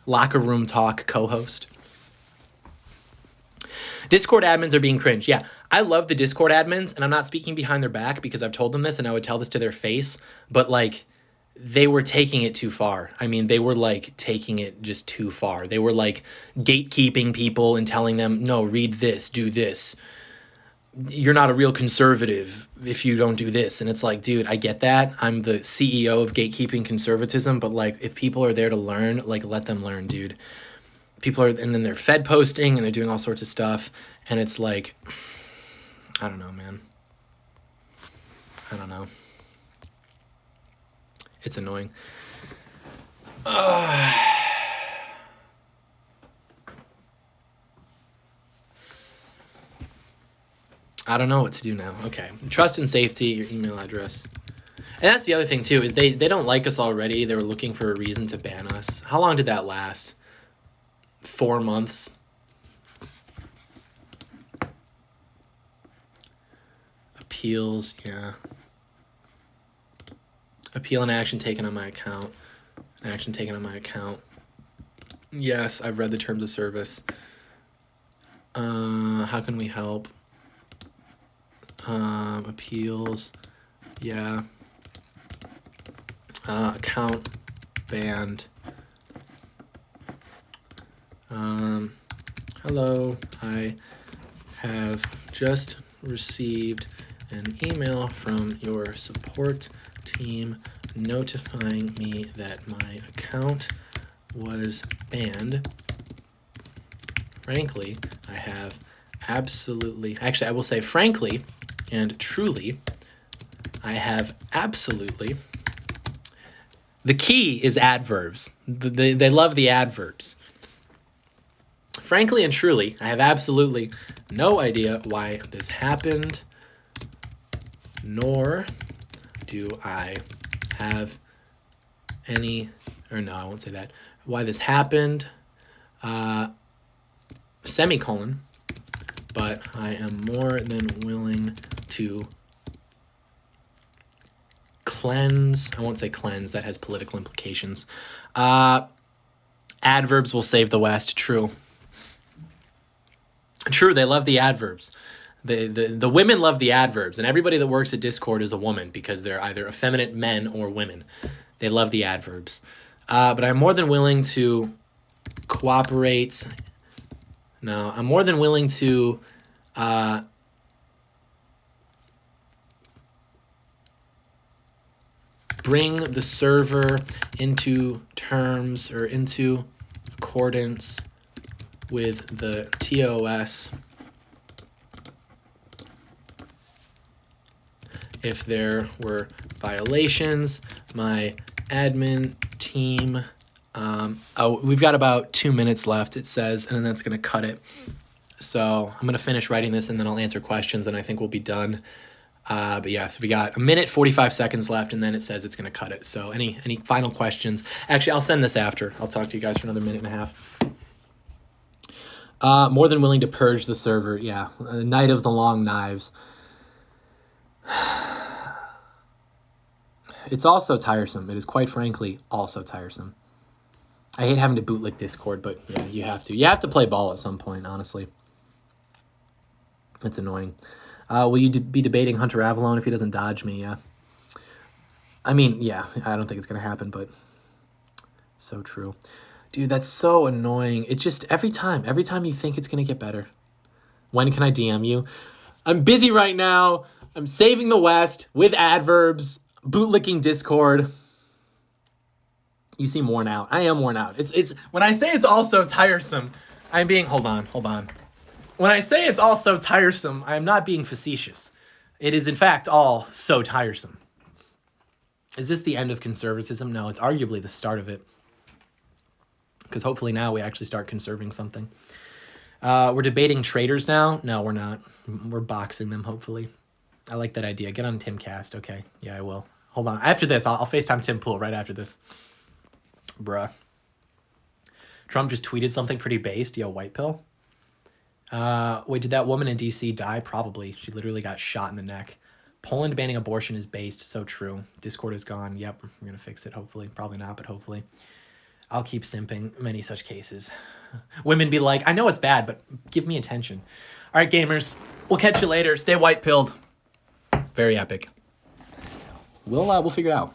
Locker room talk co-host. Discord admins are being cringe. Yeah, I love the Discord admins, and I'm not speaking behind their back because I've told them this and I would tell this to their face, but like they were taking it too far. I mean, they were like taking it just too far. They were like gatekeeping people and telling them, no, read this, do this. You're not a real conservative if you don't do this. And it's like, dude, I get that. I'm the CEO of gatekeeping conservatism, but like if people are there to learn, like let them learn, dude. People are, and then they're fed posting and they're doing all sorts of stuff. And it's like, I don't know, man. I don't know. It's annoying. I don't know what to do now. Okay. Trust and safety, your email address. And that's the other thing, too, is they don't like us already. They were looking for a reason to ban us. How long did that last? 4 months? Appeals, yeah. Appeal and action taken on my account. Action taken on my account. Yes, I've read the terms of service. How can we help? Appeals. Yeah. Account banned. Hello, I have just received an email from your support team notifying me that my account was banned. Frankly, I have absolutely, actually I will say frankly and truly, I have absolutely, the key is adverbs. They love the adverbs. Frankly and truly, I have absolutely no idea why this happened, nor do I have any, or no, I won't say that, why this happened, semicolon, but I am more than willing to cleanse, I won't say cleanse, that has political implications. Adverbs will save the West, true. True, they love the adverbs. The women love the adverbs, and everybody that works at Discord is a woman because they're either effeminate men or women. They love the adverbs. But I'm more than willing to cooperate. No, I'm more than willing to bring the server into terms or into accordance with the TOS if there were violations. My admin team, we've got about 2 minutes left, it says, and then that's going to cut it. So I'm going to finish writing this and then I'll answer questions and I think we'll be done. But yeah, so we got 1:45 left and then it says it's going to cut it. So any final questions? Actually, I'll send this after. I'll talk to you guys for another minute and a half. More than willing to purge the server. Yeah, Night of the Long Knives. It's also tiresome. It is quite frankly also tiresome. I hate having to bootlick Discord, but yeah, you have to. You have to play ball at some point, honestly. It's annoying. Will you be debating Hunter Avalon if he doesn't dodge me? Yeah. I mean, yeah, I don't think it's going to happen, but so true. Dude, that's so annoying. It just, every time you think it's going to get better. When can I DM you? I'm busy right now. I'm saving the West with adverbs, bootlicking Discord. You seem worn out. I am worn out. It's when I say it's also tiresome, I'm being, hold on. When I say it's all so tiresome, I am not being facetious. It is in fact all so tiresome. Is this the end of conservatism? No, it's arguably the start of it. Because hopefully now we actually start conserving something. We're debating traders now. No, we're not. We're boxing them, hopefully. I like that idea. Get on Timcast. Okay. Yeah, I will. Hold on. After this, I'll FaceTime Tim Pool right after this. Bruh. Trump just tweeted something pretty based. Yo, white pill. Wait, did that woman in DC die? Probably. She literally got shot in the neck. Poland banning abortion is based. So true. Discord is gone. Yep. We're going to fix it, hopefully. Probably not, but hopefully. I'll keep simping many such cases. Women be like, I know it's bad, but give me attention. All right, gamers. We'll catch you later. Stay white-pilled. Very epic. We'll figure it out.